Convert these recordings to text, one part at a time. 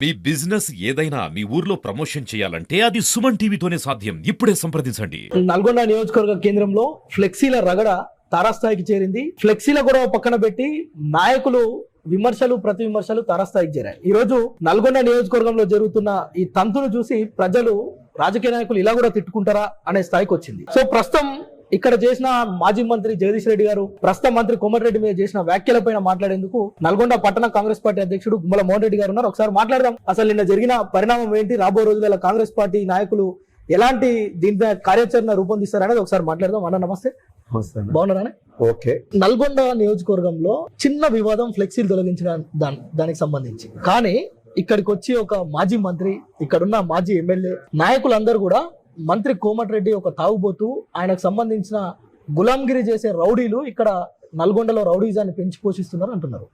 మీ business ఏదైనా మీ ఊర్లో promotion చేయాలంటే అది సుమన్ టీవీతోనే సాధ్యం. ఇప్పుడే సంప్రదించండి. నల్గొండ నియోజకవర్గ కేంద్రంలో ఫ్లెక్సీల రగడ తారాస్థాయికి చేరింది. ఫ్లెక్సీల కూడా పక్కన పెట్టి నాయకులు ప్రతి విమర్శలు తారాస్థాయికి చేరాయి. ఈ రోజు నల్గొండ నియోజకవర్గంలో జరుగుతున్న ఈ తంతును చూసి ప్రజలు రాజకీయ నాయకులు ఇలా కూడా తిట్టుకుంటారా అనే స్థాయికి వచ్చింది. సో ప్రస్తుతం ఇక్కడ చేసిన మాజీ మంత్రి జగదీష్ రెడ్డి గారు ప్రస్తుత మంత్రి కోమటిరెడ్డి మీద చేసిన వ్యాఖ్యలపైన మాట్లాడేందుకు నల్గొండ పట్టణ కాంగ్రెస్ పార్టీ అధ్యక్షుడు గుమ్మల మోహన్ రెడ్డి గారు ఉన్నారు. ఒకసారి మాట్లాడదాం. అసలు నిన్న జరిగిన పరిణామం ఏంటి, రాబో రోజులలో కాంగ్రెస్ పార్టీ నాయకులు ఎలాంటి దీనిపై కార్యాచరణ రూపొందిస్తారనేది ఒకసారి మాట్లాడదాం. అన్న నమస్తే. బాగున్నారా? ఓకే. నల్గొండ నియోజకవర్గంలో చిన్న వివాదం ఫ్లెక్సీలు తొలగించిన దానికి సంబంధించి, కానీ ఇక్కడికి వచ్చి ఒక మాజీ మంత్రి, ఇక్కడున్న మాజీ ఎమ్మెల్యే నాయకులందరూ కూడా మంత్రి కోమటిరెడ్డి ఒక తాగుబోతూ ఆయనకు సంబంధించిన గులాంగిరి చేసే రౌడీలు ఇక్కడ నల్గొండలో రౌడీజాన్ని పెంచి పోషిస్తున్నారు అంటున్నారు.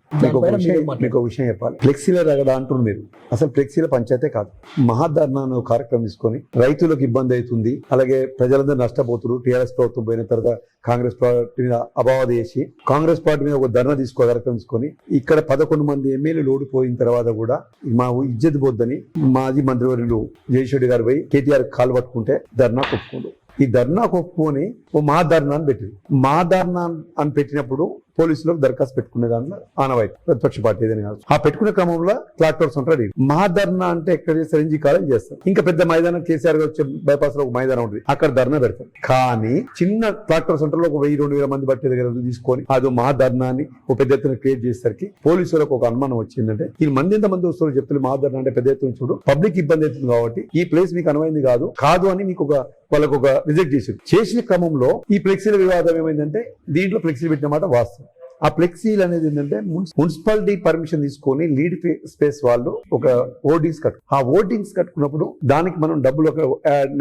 మీకు విషయం చెప్పాలి. ఫ్లెక్సీల రగడ అంటున్నారు మీరు. అసలు ఫ్లెక్సీల పంచాయతే కాదు. మహాధర్నాను కార్యక్రమం తీసుకొని రైతులకు ఇబ్బంది అవుతుంది, అలాగే ప్రజలందరూ నష్టపోతున్నారు. టీఆర్ఎస్ ప్రభుత్వం పోయిన తర్వాత కాంగ్రెస్ పార్టీ మీద అబావద చేసి కాంగ్రెస్ పార్టీ మీద ఒక ధర్నా కార్యక్రమం తీసుకొని ఇక్కడ 11 మంది ఎమ్మెల్యేలు ఓడిపోయిన తర్వాత కూడా మా ఇజ్జత్ పోద్దని మాజీ మంత్రివర్యులు జగదీష్ గారు పోయి కేటీఆర్ కాలు పట్టుకుంటే ధర్నా కొట్టుకోండు. ఈ ధర్నా ఒప్పుకొని ఓ మా ధర్నా అని పెట్టింది. మా ధర్నా అని పెట్టినప్పుడు పోలీసులకు దరఖాస్తు పెట్టుకునే దాంట్లో ఆనవాయితీ ప్రతిపక్ష పార్టీ ఏదైనా కాదు. ఆ పెట్టుకునే క్రమంలో క్లాక్టర్స్ ఉంటారు. మా ధర్నా అంటే ఎక్కడ చేస్తారు? ఎన్జీ కాలేజ్ చేస్తారు. ఇంకా పెద్ద మైదానం కేసీఆర్ వచ్చే బైపాస్ లో ఒక మైదానం ఉంటుంది, అక్కడ ధర్నా పెడతారు. కానీ చిన్న క్లాక్టర్ సెంటర్ లో ఒక 1000-2000 మంది బట్టి దగ్గర తీసుకొని అది మా ధర్నా అని ఒక పెద్ద ఎత్తున క్రియేట్ చేసేసరికి పోలీసులకు ఒక అనుమానం వచ్చిందంటే ఈ మంది ఎంతమంది వస్తారు చెప్తున్నారు మా ధర్నా అంటే పెద్ద ఎత్తున చూడు పబ్లిక్ ఇబ్బంది అవుతుంది కాబట్టి ఈ ప్లేస్ మీకు అనువైంది కాదు అని మీకు వాళ్ళకు ఒక రిజెక్ట్ చేసిన క్రమంలో ఈ ఫ్లెక్సీల వివాదం ఏమైందంటే దీంట్లో ఫ్లెక్సీలు పెట్టిన మాట వాస్తవం. ఆ ఫ్లెక్సీలు అనేది ఏంటంటే మున్సిపాలిటీ పర్మిషన్ తీసుకొని లీడ్ స్పేస్ వాళ్ళు ఒక ఓటింగ్స్ ఆ ఓటింగ్స్ కట్టుకున్నప్పుడు దానికి మనం డబ్బులు ఒక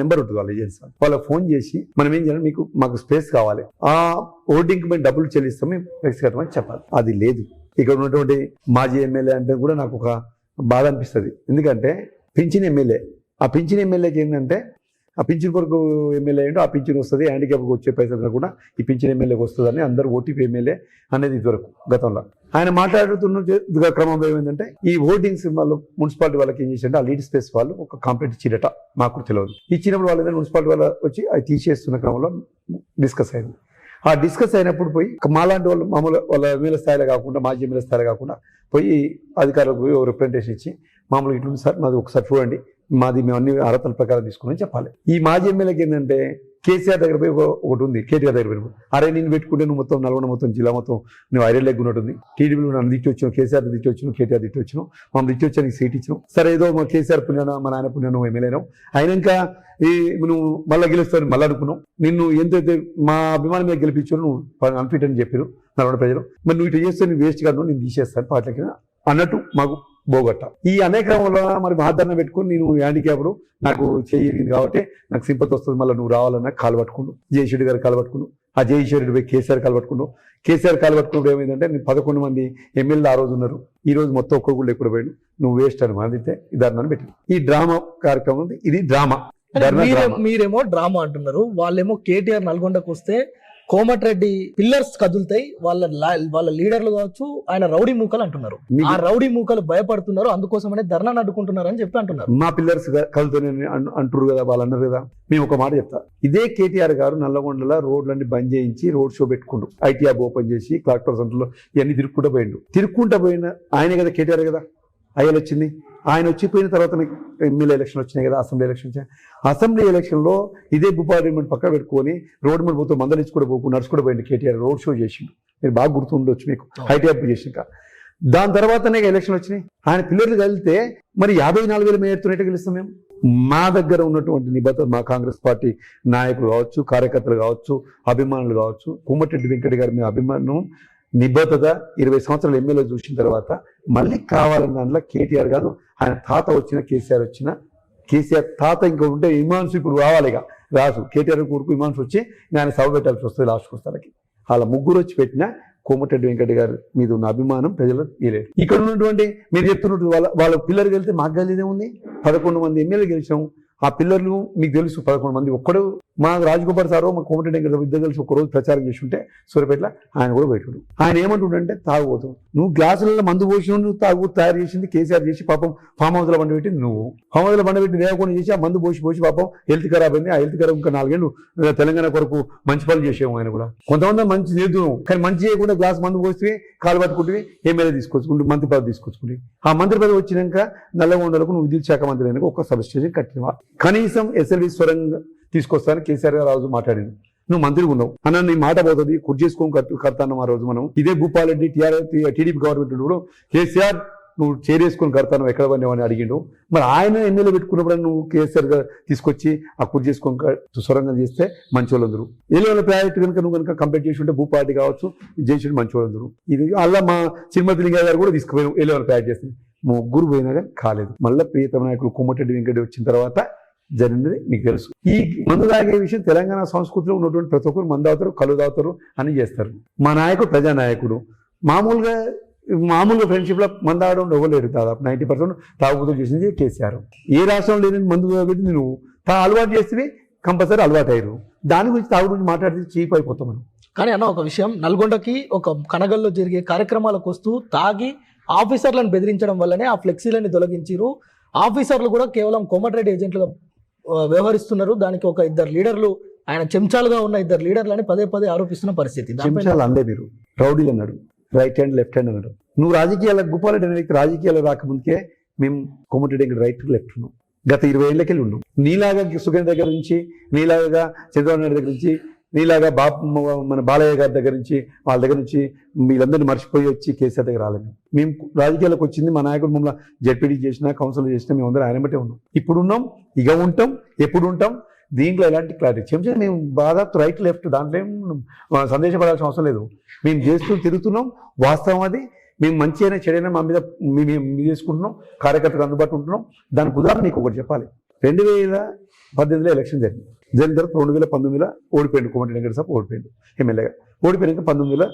నెంబర్ ఉంటుంది వాళ్ళ ఏజెన్సీ వాళ్ళకి ఫోన్ చేసి మనం ఏం చేయాలి, మాకు స్పేస్ కావాలి, ఆ ఓటింగ్ మేము డబ్బులు చెల్లిస్తాం, మేము ఫ్లెక్సీ కట్టమని చెప్పాలి. అది లేదు. ఇక్కడ ఉన్నటువంటి మాజీ ఎమ్మెల్యే అంటే కూడా నాకు ఒక బాధ అనిపిస్తుంది. ఎందుకంటే పింఛన్ ఎమ్మెల్యే, ఆ పింఛన్ ఎమ్మెల్యేకి ఏంటంటే ఆ పింఛన్ కొరకు ఎమ్మెల్యే ఏంటో ఆ పింఛన్ వస్తుంది, హ్యాండిక్యాప్కి వచ్చే పైసలు కూడా ఈ పింఛన్ ఎమ్మెల్యేకి వస్తుందని అందరూ ఓటీపీ ఎమ్మెల్యే అనేది ఇదివరకు గతంలో ఆయన మాట్లాడుతున్న క్రమంలో ఏమైందంటే ఈ ఓటింగ్స్ వాళ్ళు మున్సిపాలిటీ వాళ్ళకి ఏం చేశారంటే ఆ లీడ్ స్పేస్ వాళ్ళు ఒక కాంప్లైంట్ ఇచ్చిరట. మాకు తెలియదు. ఇచ్చినప్పుడు వాళ్ళు ఏదైనా మున్సిపాలిటీ వాళ్ళు వచ్చి అది తీసేస్తున్న క్రమంలో డిస్కస్ అయింది. ఆ డిస్కస్ అయినప్పుడు పోయి మాలాంటి వాళ్ళు మామూలు వాళ్ళ ఎమ్మెల్యే స్థాయిలో కాకుండా మాజీ ఎమ్మెల్యే స్థాయిలో కాకుండా పోయి అధికారులకు పోయి రిప్రజెంటేషన్ ఇచ్చి మామూలుగా ఇట్లుంది సార్, మాది ఒకసారి చూడండి, మాది మేము అన్ని అర్హతల ప్రకారం తీసుకుని చెప్పాలి. ఈ మాజీ ఎమ్మెల్యేకి ఏంటంటే కేసీఆర్ దగ్గర పోయి ఒకటి ఉంది, కేటీఆర్ దగ్గర పోయి అరే నేను పెట్టుకుంటే నువ్వు మొత్తం నల్గొండ మొత్తం జిల్లా మొత్తం నువ్వు ఐరన్ లెగ్ ఉన్నట్టుంది, టీడీపీలో నన్ను తిట్టి వచ్చాను, కేసీఆర్ తిట్టి వచ్చాను, కేటీఆర్ తిట్టి వచ్చాను, మమ్మల్ని తిట్టి వచ్చా నీకు సీట్ ఇచ్చినావు, సరే ఏదో మా కేసీఆర్ పుణ్యాన మా నాయన పుణ్యాన నువ్వు ఎమ్మెల్యేనావు, అయినాక ఈ నువ్వు మళ్ళీ గెలుస్తావు మళ్ళీ అనుకున్నావు, నిన్ను ఎంతైతే మా అభిమానం మీద గెలిపించావు నువ్వు అన్ఫిట్ అని చెప్పారు నల్గొండ ప్రజలు, మరి నువ్వు ఇటు చేస్తే నువ్వు వేస్ట్ కాదు, నేను తీసేస్తాను పార్టీలకి అన్నట్టు మాకు బోగట్ట. ఈ అనేక క్రమంలో మరి మహాధరణ పెట్టుకుని నేను హ్యాండిక్యాప్డ్ నాకు చేయలేదు కాబట్టి నాకు సింపతి వస్తుంది, మళ్ళీ నువ్వు రావాలన్నా కాలు పట్టుకుండు, జయశెడ్డి గారు కాలు పట్టుకుండు, ఆ జయశెడ్డి పోయి కేసీఆర్ కాలు పట్టుకుండు. కేసీఆర్ కాలు పట్టుకున్నప్పుడు ఏమైందంటే నేను 11 మంది ఎమ్మెల్యేలు ఆ రోజు ఉన్నారు, ఈ రోజు మొత్తం ఒక్కరు కూడా ఎక్కడ పోయాడు, నువ్వు వేస్ట్ అని మాదితే ఈ ధర్నాన్ని పెట్టింది. ఈ డ్రామా కార్యక్రమం ఉంది, ఇది డ్రామా. మీరేమో డ్రామా అంటున్నారు, వాళ్ళేమో కేటీఆర్ నల్గొండకు వస్తే కోమటిరెడ్డి పిల్లర్స్ కదులుతాయి, వాళ్ళ లీడర్లు కావచ్చు ఆయన రౌడీ మూకలు అంటున్నారు. ఆ రౌడీ మూకలు భయపడుతున్నారు, అందుకోసమనే ధర్నా అడ్డుకుంటున్నారు అని చెప్పి అంటున్నారు. మా పిల్లర్స్ కదులుతాయి అంటారు కదా, వాళ్ళు అన్నారు కదా. మేము ఒక మాట చెప్తా, ఇదే కేటీఆర్ గారు నల్లగొండలో రోడ్లన్నీ బంద్ చేయించి రోడ్ షో పెట్టుకుంటూ ఐటీ యాప్ ఓపెన్ చేసి క్లాక్టర్ సెంటర్లో ఇవన్నీ తిరుక్కుంటూ పోయిన ఆయనే కదా కేటీఆర్ కదా. అయ్యలు వచ్చింది, ఆయన వచ్చిపోయిన తర్వాత ఎమ్మెల్యే ఎలక్షన్ వచ్చినాయి కదా, అసెంబ్లీ ఎలక్షన్ వచ్చాయి. అసెంబ్లీ ఎలక్షన్లో ఇదే భూపార్లమెంట్ పక్క పెట్టుకొని రోడ్డు మీద పోతూ మందలించుకుంటూ పోకు నడుచుకుంటూ పోయింది కేటీఆర్, రోడ్ షో చేసిండు. మీరు బాగా గుర్తుండొచ్చు మీకు, ఐటీ యాప్ చేసినాక. దాని తర్వాతనే ఎలక్షన్ వచ్చినాయి. ఆయన పిల్లర్లు కలిస్తే మరి 54,000 మేయర్తోనే గెలుస్తాం మేము. మా దగ్గర ఉన్నటువంటి నిబద్ధత, మా కాంగ్రెస్ పార్టీ నాయకులు కావచ్చు, కార్యకర్తలు కావచ్చు, అభిమానులు కావచ్చు, కోమటిరెడ్డి వెంకట గారి మీద అభిమానం నిబద్ధత 20 సంవత్సరాలు ఎమ్మెల్యే చూసిన తర్వాత మళ్ళీ కావాలన్న దాంట్లో కేటీఆర్ కాదు, ఆయన తాత వచ్చిన కేసీఆర్ వచ్చిన, కేసీఆర్ తాత ఇంకా ఉంటే ఇమాన్స్ ఇప్పుడు రావాలిగా రాసు, కేటీఆర్ కొడుకు ఇమాన్స్ వచ్చి ఆయన సభ పెట్టాల్సి వస్తుంది లాస్ట్కి వస్తానికి. వాళ్ళ ముగ్గురు వచ్చి పెట్టిన కోమటిరెడ్డి వెంకట గారి మీద ఉన్న అభిమానం ప్రజలు ఇయలేదు. ఇక్కడ ఉన్నటువంటి మీరు చెప్తున్నట్టు వాళ్ళ పిల్లలు గెలిస్తే మాకు గెలిదే ఉంది. 11 మంది ఎమ్మెల్యేలు గెలిచాము, ఆ పిల్లర్లు మీకు తెలుసు 11 మంది. ఒక్కడు మా రాజగోపాల్ సారు మా కోమటిరెడ్డి వెంకటరావు ఇద్దరు కలిసి ఒకరోజు ప్రచారం చేస్తుంటే సూర్యపేటలో ఆయన కూడా బయటడు. ఆయన ఏమంటుండంటే తాగుబోతు, నువ్వు గ్లాసులలో మందు పోసి నువ్వు తాగుబోతు తయారు చేసింది కేసీఆర్ చేసి పాపం ఫామ్ హౌస్లో బండ పెట్టింది నువ్వు. ఫామ్ హౌస్లో బండ పెట్టి లేకుండా చేసి ఆ మందు పోసి పాపం హెల్త్ ఖరాబ్ అయింది. ఆ హెల్త్ ఖరాబ్ ఇంకా 4 ఏళ్ళు తెలంగాణ కొరకు మంచి పనులు చేసేము. ఆయన కూడా కొంతమంది మంచి నేర్చున్నాం, కానీ మంచి చేయకుండా గ్లాస్ మందు పోస్తే కాలు పట్టుకుంటే ఎమ్మెల్యే తీసుకొచ్చుకుంటే మంత్రి పదవి తీసుకొచ్చుకుంటే ఆ మంత్రి పదవి వచ్చినాక నల్లగొండలకు నువ్వు విద్యుత్ శాఖ మంత్రి అయినాక ఒక సబ్ స్టేషన్ కట్టినవా? కనీసం ఎస్ఎల్వి స్వరంగా తీసుకొస్తానని కేసీఆర్ గారు ఆ రోజు మాట్లాడింది. నువ్వు మంత్రిగా ఉన్నావు అన్న, నీ మాట పోతుంది కుర్చీ చేసుకొని కడతాను. ఆ రోజు మనం ఇదే భూపాలరెడ్డి టీడీపీ గవర్నమెంట్ కూడా కేసీఆర్ నువ్వు చేరేసుకొని కడతాను ఎక్కడ పడినావని అడిగిండు. మరి ఆయన ఎమ్మెల్యే పెట్టుకున్నప్పుడు నువ్వు కేసీఆర్ గారు తీసుకొచ్చి ఆ కుర్చీ చేసుకొని సొరంగం చేస్తే మంచి వాళ్ళందరూ ఏలేవాళ్ళ ప్రాజెక్ట్ కనుక నువ్వు కనుక కంప్లీట్ చేసి ఉంటే భూపారెడ్డి కావచ్చు చేసి మంచి వాళ్ళందరూ. ఇది అలా మా చిరుమతి లింగయ్య గారు కూడా తీసుకుపోయాం ఏలేవాళ్ళ ప్రాజెక్ట్ చేస్తే ముగ్గురు పోయినా కానీ కాలేదు. మళ్ళీ ప్రియతమ నాయకుడు కోమటిరెడ్డి వెంకటరెడ్డి వచ్చిన తర్వాత జరిగినది మీకు తెలుసు. ఈ మందు తాగే విషయం తెలంగాణ సంస్కృతిలో ఉన్నటువంటి ప్రతి ఒక్కరు మందు తాగుతారు, కళ్ళు తాగుతారు అని చేస్తారు. మా నాయకుడు ప్రజానాయకుడు. మామూలుగా ఫ్రెండ్షిప్లో మందు తాగడం ఇవ్వలేరు. దాదాపు 90% తాగుబోతులు చేసింది కేసీఆర్. ఏ రాష్ట్రం లేని మందు తాగబెట్టి నువ్వు అలవాటు చేస్తే కంపల్సరీ అలవాటు అయ్యారు. దాని గురించి తాగు గురించి మాట్లాడితే చీప్ అయిపోతాం మనం. కానీ అన్న ఒక విషయం, నల్గొండకి ఒక కనగల్లో జరిగే కార్యక్రమాలకు వస్తూ తాగి ఆఫీసర్లను బెదిరించడం వల్లనే ఆ ఫ్లెక్సీలని తొలగించారు. ఆఫీసర్లు కూడా కేవలం కోమటిరెడ్డి ఏజెంట్లుగా వ్యవహరిస్తున్నారు. దానికి ఒక 2 లీడర్లు, ఆయన చెంచాలుగా ఉన్న 2 లీడర్లని పదే ఆరోపిస్తున్న పరిస్థితి. చెంచాలు అందే మీరు రౌడీలు అన్నాడు, రైట్ హ్యాండ్ లెఫ్ట్ హ్యాండ్ అన్నాడు. నువ్వు రాజకీయాలకు భూపాలరెడ్డి అనే వ్యక్తి రాజకీయాలు రాకముందుకే మేము కోమటిరెడ్డి రైట్ లెఫ్ట్ ఉన్నాం. గత 20 ఏళ్ళకెళ్ళి ఉన్నాం. నీలాగా సుఖేంద్ర దగ్గర నుంచి, నీలాగా చంద్రబాబు నాయుడు దగ్గర నుంచి, నీలాగా మన బాలయ్య గారి దగ్గర నుంచి, వాళ్ళ దగ్గర నుంచి వీళ్ళందరినీ మర్చిపోయి వచ్చి కేసీఆర్ దగ్గర రాలేదు. మేము రాజకీయాలకు వచ్చింది మా నాయకుడు మమ్మల్ని జడ్పీడీ చేసినా కౌన్సిల్ చేసినా మేము అందరూ ఆయన బట్టే ఉన్నాం. ఇప్పుడు ఉన్నాం, ఇక ఉంటాం, ఎప్పుడు ఉంటాం. దీంట్లో ఎలాంటి క్లారిటీ చెంచా మేము బాగా రైట్ లెఫ్ట్ దాంట్లో ఏం సందేశపడాల్సిన అవసరం లేదు. మేము చేస్తూ తిరుగుతున్నాం. వాస్తవం అది. మేము మంచి అయినా చెడైనా మా మీద మేము చేసుకుంటున్నాం. కార్యకర్తలకు అందుబాటులో ఉంటున్నాం. దానికి ఉదాహరణ మీకు ఒకటి చెప్పాలి. 2018లో ఎలక్షన్ జరిగిన తర్వాత 2019లో ఓడిపోయింది కోమటిరెడ్డి వెంకటరెడ్డి సాబ్ ఓడిపోయింది ఎమ్మెల్యేగా. ఓడిపోయినాక 19లో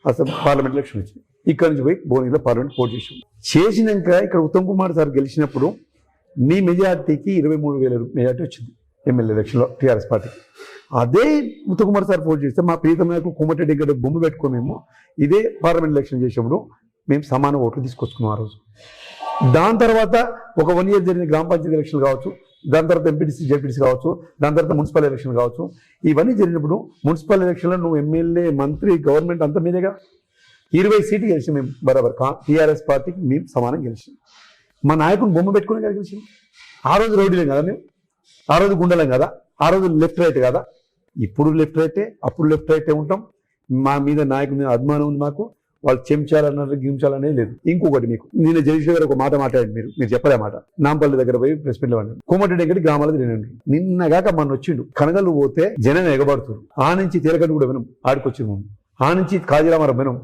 అసలు పార్లమెంట్ ఎలక్షన్ వచ్చింది. ఇక్కడ నుంచి పోయి భువనగిరిలో పార్లమెంట్ పోటీ చేసినాక ఇక్కడ ఉత్తమ్ కుమార్ సార్ గెలిచినప్పుడు నీ మెజార్టీకి 23,000 మెజార్టీ వచ్చింది ఎమ్మెల్యే ఎలక్షన్లో టీఆర్ఎస్ పార్టీకి. అదే ఉత్తమ్ కుమార్ సార్ పోటీ చేస్తే మా ప్రియతమ నాయకుడు కోమటిరెడ్డి ఇక్కడ బొమ్మ పెట్టుకుని మేము ఇదే పార్లమెంట్ ఎలక్షన్ చేసినప్పుడు మేము సమాన ఓట్లు తీసుకొచ్చుకున్నాం ఆ రోజు. దాని తర్వాత ఒక 1 ఇయర్ జరిగిన గ్రామ పంచాయతీ ఎలక్షన్ కావచ్చు, దాని తర్వాత ఎంపీటీసీ జెడ్పీటీసీ కావచ్చు, దాని తర్వాత మున్సిపల్ ఎలక్షన్ కావచ్చు. ఇవన్నీ జరిగినప్పుడు మున్సిపల్ ఎలక్షన్లో నువ్వు ఎమ్మెల్యే మంత్రి గవర్నమెంట్ అంతా మీదేగా 20 సీట్లు గెలిచి మేము బరాబర్ టీఆర్ఎస్ పార్టీకి మేము సమానం గెలిచాం. మా నాయకుడు బొమ్మ పెట్టుకుని కదా గెలిచాం. ఆ రోజు రౌడీలేం కదా మేము, ఆ రోజు గుండెలేం కదా, ఆ రోజు లెఫ్ట్ రైట్ కదా. ఇప్పుడు లెఫ్ట్ రైటే, అప్పుడు లెఫ్ట్ రైటే ఉంటాం. మా మీద నాయకుడి మీద అభిమానం ఉంది మాకు. వాళ్ళు చెంచాలన్నారు గించాలనేది లేదు. ఇంకొకటి మీకు నేను జగదీష్ గారు ఒక మాట మాట్లాడండి, మీరు చెప్పలే మాట. నాంపల్లి దగ్గర పోయి ప్రెస్ మీట్లో అన్నాడు కోమటిరెడ్డి వెంకటి గ్రామాలకు తినండి. నిన్నగాక మన వచ్చిండు కనగలు పోతే జనం ఎగబడుతున్నారు. ఆ నుంచి తేలకట్టు కూడా వినం ఆడికొచ్చి ఆ నుంచి కాజీరామారం వినం.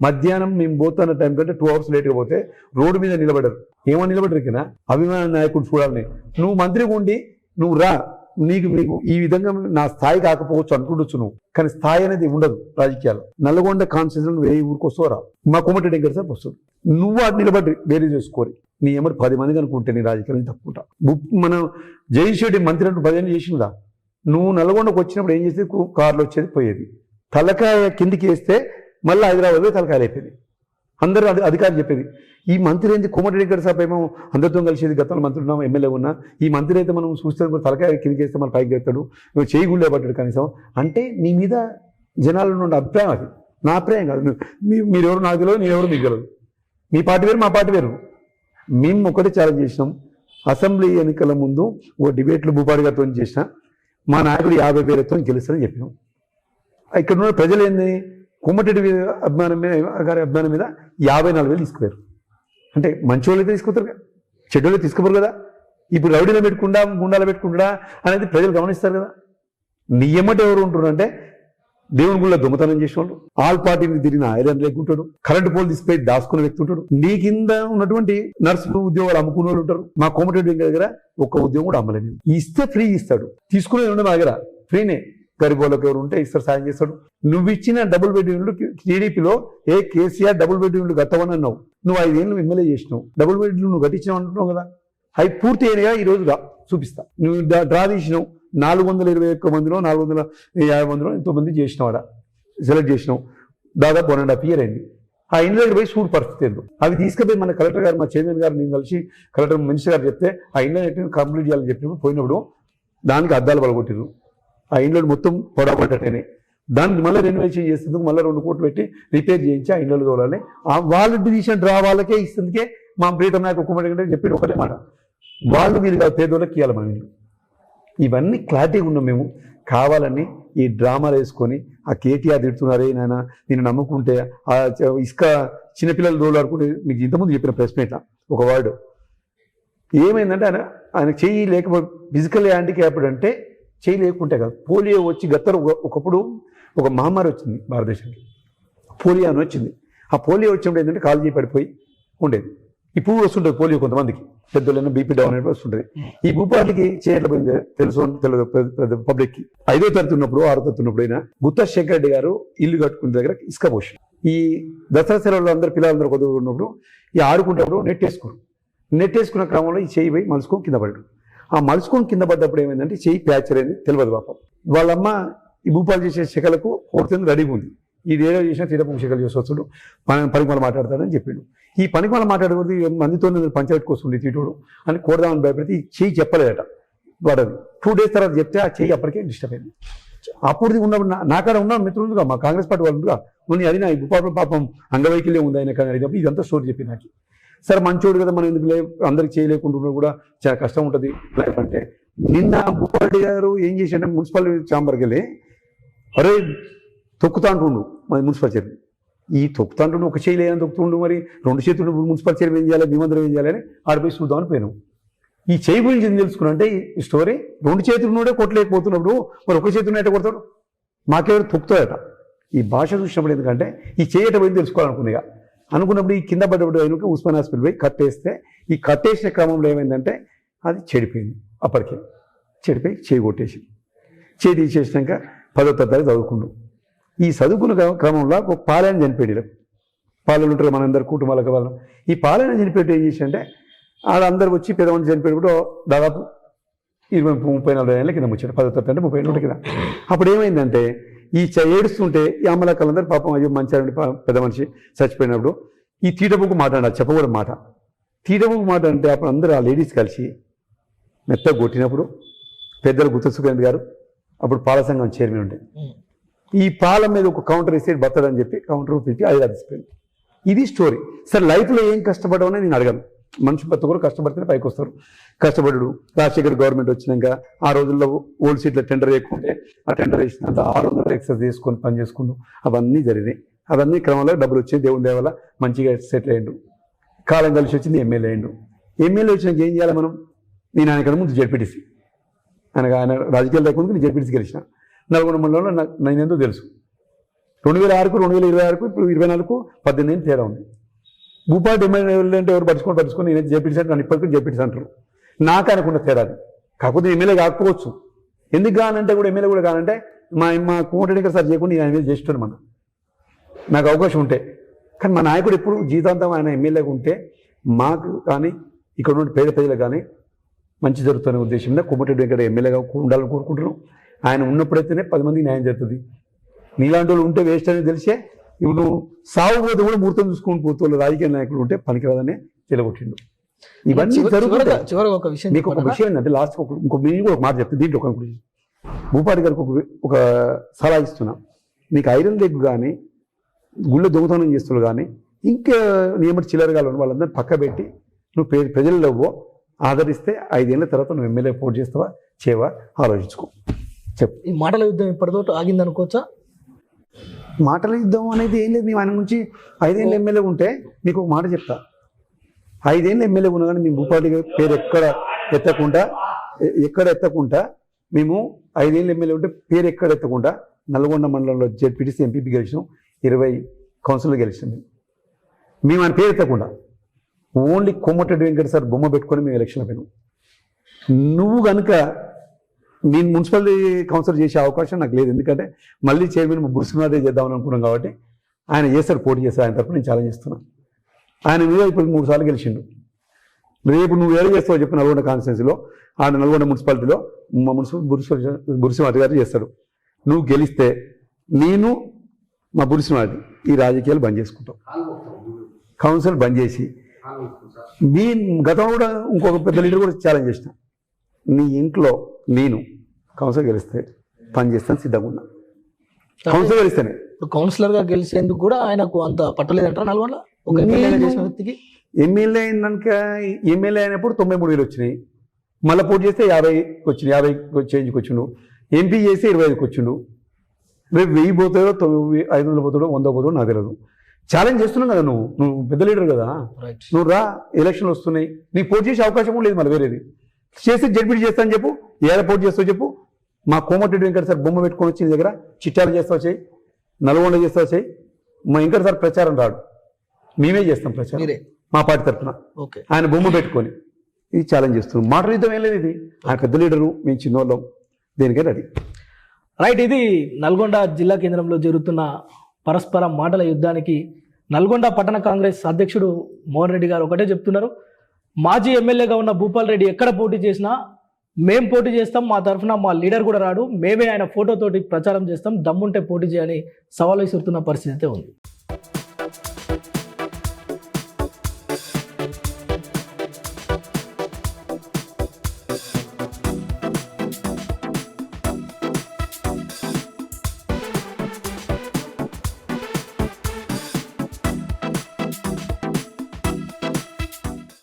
మధ్యాహ్నం మేము పోతున్న టైం కంటే 2 hours లేట్గా పోతే రోడ్డు మీద నిలబడరు. ఏమో నిలబడరు కినా అభిమాన నాయకుడు చూడాలని. నువ్వు మంత్రిగా ఉండి నువ్వు రా, నీకు ఈ విధంగా నా స్థాయి కాకపోవచ్చు అనుకుంటొచ్చు నువ్వు, కానీ స్థాయి అనేది ఉండదు రాజకీయాలు. నల్లగొండ కాన్స్టిట్యూషన్ నువ్వు ఏ ఊరికి వస్తావురా, మా కోమటిరెడ్డి వెంకటరెడ్డి సార్ వస్తుంది. నువ్వు వాటి నిలబడి వేరే చేసుకోరి. నీ ఏమంటే 10 మంది అనుకుంటే నీ రాజకీయాలు తప్పుకుంటా. మనం జగదీశ్వరెడ్డి మంత్రి అంటూ 10 ఏళ్ళు చేసిందా. నువ్వు నల్లగొండకు వచ్చినప్పుడు ఏం చేసేది, కార్లు వచ్చేది పోయేది. తలకాయ కిందికి వేస్తే మళ్ళీ హైదరాబాద్లో తలకాయలు అయిపోయింది. అందరూ అధికారులు చెప్పేది ఈ మంత్రి ఏంది కోమటిరెడ్డి వెంకటరెడ్డి సాబ్ ఏమో అందరితో కలిసేది. గతంలో మంత్రి ఉన్నాం, ఎమ్మెల్యే ఉన్నా. ఈ మంత్రి అయితే మనం చూస్తే తలకాయ కిందికి వేస్తే మన పైకి ఎత్తాడు, చేయి గుళ్ళే పట్టాడు కనీసం. అంటే నీ మీద జనాల నుండి అభిప్రాయం అది. నా అభిప్రాయం కాదు. మీరెవరు నాకు తెలియదు, నేనెవరు మీకు తెలియదు. మీ పార్టీ వేరు, మా పార్టీ వేరు. మేము ఒకటే ఛాలెంజ్ చేసినాం. అసెంబ్లీ ఎన్నికల ముందు ఓ డిబేట్లు భూపాడి గారితో చేసిన మా నాయకుడు 50 పేరుతో గెలుస్తారని చెప్పినాం. ఇక్కడ ఉన్న ప్రజలు ఏంది కోమటిరెడ్డి అభిమానం మీద గారి అభిమానం మీద 54,000 తీసుకుపోయారు. అంటే మంచి వాళ్ళైతే తీసుకుపోతారు కదా, చెడ్డోళ్ళు తీసుకుపోరు కదా. ఇప్పుడు రౌడీలో పెట్టుకుండా గుండాలో పెట్టుకుంటా అనేది ప్రజలు గమనిస్తారు కదా. నీ ఎమ్మటి ఎవరు ఉంటున్నారు అంటే దేవుని గుళ్ళ దొంగతనం చేసేవాళ్ళు, ఆల్ పార్టీని తిరిగిన ఐరన్ లేకుంటాడు, కరెంటు పోల్ తీసుకుపోయి దాచుకునే వ్యక్తి ఉంటాడు. నీ కింద ఉన్నటువంటి నర్సులు ఉద్యోగాలు అమ్ముకునే వాళ్ళు ఉంటారు. మా కోమటిరెడ్డి వెంకటరెడ్డి దగ్గర ఒక్క ఉద్యోగం కూడా అమ్మలేదు. ఇస్తే ఫ్రీ ఇస్తాడు, తీసుకునేది ఉండే మా దగ్గర ఫ్రీనే. గరీబోళ్ళకి ఎవరు ఉంటే ఇస్తారు, సాయం చేస్తాడు. నువ్వు ఇచ్చిన డబుల్ బెడ్రూమ్లు టీడీపీలో కేసీఆర్ డబుల్ బెడ్రూమ్లు కట్టవని అన్నావు. నువ్వు 5 ఏళ్ళు ఎమ్మెల్యే చేసినావు, డబుల్ బెడ్రూమ్ నువ్వు కట్టించావు అంటున్నావు కదా. అవి పూర్తి అయినగా ఈరోజు చూపిస్తా. నువ్వు డ్రా తీసినావు 421 మందిలో 450 మందిలో ఎంతోమంది చేసినావాడ సెలెక్ట్ చేసినావు. దాదాపు 1.5 year అయింది. ఆ ఇండ్లకి పోయి చూడు పరిస్థితి ఏందో. అవి తీసుకుపోయి మన కలెక్టర్ గారు, మా చైర్మన్ గారు, నేను కలిసి కలెక్టర్ మినిస్టర్ గారు చెప్తే ఆ ఇండ్ల కంప్లీట్ చేయాలని చెప్పినప్పుడు పోయినప్పుడు దానికి అద్దాలు పలగొట్టిరు. ఆ ఇండ్లో మొత్తం పొడబడ్డటేనే. దానికి మళ్ళీ రెనోవేషన్ చేసేందుకు మళ్ళీ 2 కోట్లు పెట్టి రిపేర్ చేయించి ఆ ఇండ్లలో తోలాలి. ఆ వాళ్ళు డిసిషన్ డ్రా వాళ్ళకే ఇస్తుందికే మా ప్రీతం నాయకు ఒక్కమంటే చెప్పి ఒకటే మాట, వాళ్ళు మీరు పేదోళ్ళకి ఇవ్వాలి మన ఇల్లు. ఇవన్నీ క్లారిటీగా ఉన్నాం మేము. కావాలని ఈ డ్రామాలు వేసుకొని ఆ కేటీఆర్ తిడుతున్నారే నాయన నేను నమ్ముకుంటే ఆ ఇసుక చిన్నపిల్లలు దోలాడుకుంటే మీకు ఇంతకుముందు చెప్పిన ప్రెస్ మీట్ ఒక వర్డ్ ఏమైందంటే ఆయన చెయ్యి లేకపోతే ఫిజికల్ హ్యాండిక్యాప్డ్ అంటే చెయ్యి లేకుంటే కాదు. పోలియో వచ్చి ఒకప్పుడు ఒక మహమ్మారి వచ్చింది భారతదేశానికి, పోలియో అని వచ్చింది. ఆ పోలియో వచ్చినప్పుడు ఏంటంటే కాలు చేయి పడిపోయి ఉండేది. ఇప్పుడు వస్తుంటుంది పోలియో కొంతమందికి, పెద్దలైనా బీపీ డౌన్ అనేది వస్తుంటుంది. ఈ భూపాటికి చేయట్ల పోయింది తెలియదు పబ్లిక్కి. 5వ తరగతి ఉన్నప్పుడు 6వ తరగతి ఉన్నప్పుడు అయినా గుత్తా శేఖర్ రెడ్డి గారు ఇల్లు కట్టుకునే దగ్గర ఇసుక పోసి ఈ దసరా సెలవులు అందరూ పిల్లలందరూ కొద్దిగా ఉన్నప్పుడు ఈ ఆడుకుంటప్పుడు నెట్టేసుకున్న క్రమంలో ఈ చేయి పోయి మలుసుకొని కింద పడ్డాడు. ఆ మలుసుకొని కింద పడ్డప్పుడు ఏమైందంటే చెయ్యి ప్యాచర్ అయింది, తెలియదు పాపం. వాళ్ళమ్మ ఈ భూపాలు చేసే శకలకు ఒకటి రెడీగా ఉంది. ఇది ఏదో చేసినా తీరపు శకలు చేసి పనికిమల మాట్లాడతాడని చెప్పిండు. ఈ పనికిమల మాట్లాడకూడదు, మందితో పంచబెట్టుకొస్తుంది తీటోడు అని కోరదామని భయపడితే ఈ చెయ్యి చెప్పలేదట వాడది. 2 days తర్వాత చెప్తే ఆ చెయ్యి అప్పటికే డిస్టర్బ్ అయింది. అప్పుడు ఉన్నప్పుడు నాకాడ ఉన్న మిత్రులుగా మా కాంగ్రెస్ పార్టీ వాళ్ళుగా నేను అది నా భూపాడు పాపం అంగవైకల్యం ఉంది ఆయన కానీ అడిగినప్పుడు ఇదంతా స్టోరీ చెప్పి నాకు. సరే మంచోడు కదా, మనం ఎందుకు అందరికి చేయలేకుండా కూడా చాలా కష్టం ఉంటుంది అంటే. నిన్న భూపారెడ్డి గారు ఏం చేశాడంటే మున్సిపల్ ఛాంబర్కి వెళ్ళి అరే తొక్కుతా అంటుండు మన మున్సిపల్ చైర్మన్. ఈ తొక్కుతా అంటుండు ఒక చేయి లేదని తొక్కుతుండు, మరి 2 చేతులు మున్సిపల్ చైర్మన్ ఏం చేయాలి, భీమందరం ఏం చేయాలని ఆడిపోయి చూద్దామని పోయినాం. ఈ చేయి గురించి ఏం తెలుసుకున్నంటే ఈ స్టోరీ 2 చేతులు నోడే కొట్టలేకపోతున్నప్పుడు మరి ఒక చేతులు ఎట్ట కొడతాడు, మాకెవరు తొక్కుతాడట. ఈ భాష చూసినప్పుడు ఎందుకంటే ఈ చేయట పోయి తెలుసుకోవాలనుకునేగా అనుకున్నప్పుడు ఈ కింద పడ్డప్పుడు అయినప్పుడు ఉస్మాన్ హాస్పిటల్ పోయి కట్టేస్తే ఈ కట్టేసిన క్రమంలో ఏమైందంటే అది చెడిపోయింది. అప్పటికే చెడిపోయి చేయి కొట్టేసి చేయి తీసేసినాక 10వ తరగతి చదువుకుండు. ఈ చదువుకున్న క్రమంలో ఒక పాలన చనిపోయాడు. పాలన ఉంటారు మనందరు కుటుంబాలకు వాళ్ళం. ఈ పాలన చనిపోయేట ఏం చేసిందంటే వాళ్ళందరూ వచ్చి పెద్దమంది చనిపోయినప్పుడు దాదాపు 20-34 ఏళ్ళ కింద వచ్చాడు. 10వ తరగతి అంటే 30 ఏళ్ళ కింద. అప్పుడు ఏమైందంటే ఈ ఏడుస్తుంటే ఈ అమ్మలక్కలందరూ పాపం అయ్యో మంచి పెద్ద మనిషి చచ్చిపోయినప్పుడు ఈ తీటబుక్ మాట అన్నారు, చెప్పకూడదు మాట. తీటబుక్ మాట అంటే అప్పుడు అందరూ ఆ లేడీస్ కలిసి మెత్తగా కొట్టినప్పుడు పెద్దలు గుత్త సుఖేంద్ర గారు అప్పుడు పాల సంఘం చైర్మన్ ఉండే ఈ పాల మీద ఒక కౌంటర్ వేసి బతడని చెప్పి కౌంటర్ పెట్టి అది అదిసిపోయింది. ఇది స్టోరీ. సరే లైఫ్లో ఏం కష్టపడమని నేను అడగను. మనిషి ప్రతి ఒక్కరు కష్టపడితే పైకి వస్తారు. కష్టపడు రాజశేఖర్ గవర్నమెంట్ వచ్చినాక ఆ రోజుల్లో ఓల్డ్ సీట్ల టెండర్ వేయకుంటే ఆ టెండర్ వేసినంత 600 ఎక్సర్సైజ్ చేసుకొని పని చేసుకుందాం. అవన్నీ జరిగినాయి. అవన్నీ క్రమంలో డబ్బులు వచ్చి దేవుని దేవల మంచిగా సెటిల్ అయ్యిండు. కాలం కలిసి వచ్చింది ఎమ్మెల్యే అయ్యిండు. ఎమ్మెల్యే వచ్చినాక ఏం చేయాలి మనం? నేను ఆయన కన్నా ముందు జెడ్పీటీసీ, ఆయన రాజకీయాలు లేకుండా నేను జెడ్పీటీసీ గెలిచిన. నల్గొండ మండలంలో నేను ఎంతో తెలుసు. 2006కు 2026కు ఇప్పుడు 24కు 18 ఏళ్ళు తేడా ఉంది. భూపాటి ఎమ్మెల్యే అంటే ఎవరు పట్టుకొని నేను జెడ్పీటీసీ అంటే నన్ను ఇప్పటికీ జెడ్పీటీసీ అంటారు. నాకు అనుకున్న తేడాది. కాకపోతే ఎమ్మెల్యే కాకపోవచ్చు. ఎందుకు కానంటే కూడా ఎమ్మెల్యే కూడా కానంటే మా కోమటిరెడ్డి సార్ చేయకుండా నేను ఆయన మీద చేస్తాను మన నాకు అవకాశం ఉంటే. కానీ మా నాయకుడు ఎప్పుడు జీవితాంతం ఆయన ఎమ్మెల్యేగా ఉంటే మాకు కానీ ఇక్కడ ఉన్న పేద ప్రజలకు కానీ మంచి జరుగుతున్న ఉద్దేశంలో కోమటిరెడ్డి వెంకట ఎమ్మెల్యేగా ఉండాలని కోరుకుంటున్నాం. ఆయన ఉన్నప్పుడైతేనే 10 మందికి న్యాయం జరుగుతుంది. నీలాంటి వాళ్ళు ఉంటే వేస్ట్ అనేది తెలిసే ఇప్పుడు నువ్వు సాగుపోతే కూడా ముహూర్తం చూసుకొని పోతే రాజకీయ నాయకులు ఉంటే పనికిరాదని తెలియగొట్టిండు. ఇవన్నీ జరుగుతుంది. మీకు ఒక విషయం ఏంటంటే లాస్ట్ నేను కూడా ఒక మాట చెప్తే దీంట్లో ఒక భూపాటి గారికి ఒక సలహా ఇస్తున్నా. నీకు ఐరన్ లెగ్ కానీ గుళ్ళ దొంగతనం చేస్తున్నారు కానీ ఇంకా నియమటి చిల్లరగాలు వాళ్ళందరినీ పక్క పెట్టి నువ్వు ప్రజల్లో ఆదరిస్తే 5 ఏళ్ళ తర్వాత నువ్వు ఎమ్మెల్యే పోటీ చేస్తావా చేయవా ఆలోచించుకో. చెప్పు. ఈ మాటల యుద్ధం ఇప్పటితో ఆగింది అనుకోవచ్చా? మాటల యుద్ధం అనేది ఏం లేదు. మేము ఆయన నుంచి 5 ఏళ్ళు ఎమ్మెల్యే ఉంటే మీకు ఒక మాట చెప్తా. 5 ఏళ్ళు ఎమ్మెల్యే ఉన్నా కానీ మేము భూపాటి పేరు ఎక్కడ ఎత్తకుండా మేము 5 ఏళ్ళు ఎమ్మెల్యే ఉంటే పేరు ఎక్కడ ఎత్తకుండా నల్గొండ మండలంలో జెడ్పీటీసీ ఎంపీపీ గెలిచినాం, 20 కౌన్సిల్లో గెలిచినాం. మేము ఆయన పేరు ఎత్తకుండా ఓన్లీ కోమటిరెడ్డి వెంకట సార్ బొమ్మ పెట్టుకొని మేము ఎలక్షన్లో పోయినాం. నువ్వు కనుక నేను మున్సిపల్ కౌన్సిలర్ చేసే అవకాశం నాకు లేదు. ఎందుకంటే మళ్ళీ చైర్మన్ బురుసునాథే చేద్దామని అనుకున్నాం కాబట్టి ఆయన చేస్తాడు, పోటీ చేస్తాడు. ఆయన తరపున నేను ఛాలెంజ్ చేస్తున్నాను. ఆయన మీద ఇప్పుడు 3 సార్లు గెలిచిండు. రేపు నువ్వు ఏం చేస్తావు చెప్పి నల్గొండ కాన్స్టిట్యున్సీలో ఆ నల్గొండ మున్సిపాలిటీలో మా బురిసింహారెడ్డి గారు చేస్తాడు. నువ్వు గెలిస్తే నేను మా బురిసింహారెడ్డి ఈ రాజకీయాలు బంద్ చేసుకుంటాం, కౌన్సిల్ బంద్ చేసి మీ గతంలో కూడా ఇంకొక పెద్ద లీడర్ కూడా ఛాలెంజ్ చేసిన, నీ ఇంట్లో నేను కౌన్సిల్ గెలిస్తే పని చేస్తాను సిద్ధంగా ఉన్నా. కౌన్సిల్ గెలిస్తేనే ఇప్పుడు కౌన్సిలర్ గా గెలిచేందుకు కూడా ఆయనకు అంత పట్టలేదంటారా నల్గొండ ఒక ఎమ్మెల్యేగా చేసిన వ్యక్తికి? ఎమ్మెల్యే అయినాక ఎమ్మెల్యే అయినప్పుడు 93,000 వచ్చినాయి, మళ్ళీ పోటీ చేస్తే 50 వచ్చినాయి, 50 చేంజ్కి వచ్చిండు. ఎంపీ చేస్తే 25కి వచ్చిండు. రేపు 1000 పోతాడో 500 పోతాడో 100 పోతాడో నాకు తెలియదు. ఛాలెంజ్ చేస్తున్నావు కదా, నువ్వు పెద్ద లీడర్ కదా, రైట్. నువ్వు రా, ఎలక్షన్లు వస్తున్నాయి, నీకు పోటీ చేసే అవకాశం కూడా లేదు. మళ్ళీ వేరేది చేసి జడ్పీటీ చేస్తాను చెప్పు, ఏడ పోటీ చేస్తావు చెప్పు. మా కోమటిరెడ్డి వెంకట సార్ బొమ్మ పెట్టుకొని వచ్చి నీ దగ్గర చిట్టాలు చేస్తావు చేయి, నల్గొండ చేస్తావు చేయి. మా వెంకట సార్ ప్రచారం రాడు, మేమే చేస్తాం ప్రచారం మీరే మా పార్టీ తరఫున. ఓకే. ఆయన బొమ్మ పెట్టుకొని ఇది ఛాలెంజ్ చేస్తున్నాం. మాట యుద్ధం ఏం లేదు, ఇది ఆయన పెద్ద లీడరు, మేము చిన్నోళ్ళం, దేనికైనా రెడీ. రైట్. ఇది నల్గొండ జిల్లా కేంద్రంలో జరుగుతున్న పరస్పర మాటల యుద్ధానికి నల్గొండ పట్టణ కాంగ్రెస్ అధ్యక్షుడు మోహన్ రెడ్డి గారు ఒకటే చెప్తున్నారు, మాజీ ఎమ్మెల్యేగా ఉన్న భూపాల్ రెడ్డి ఎక్కడ పోటీ చేసినా మేం పోటీ చేస్తాం, మా తరఫున మా లీడర్ కూడా రాడు, మేమే ఆయన ఫోటోతోటి ప్రచారం చేస్తాం, దమ్ముంటే పోటీ చేయని సవాల్ విసురుతున్న పరిస్థితి అయితే ఉంది.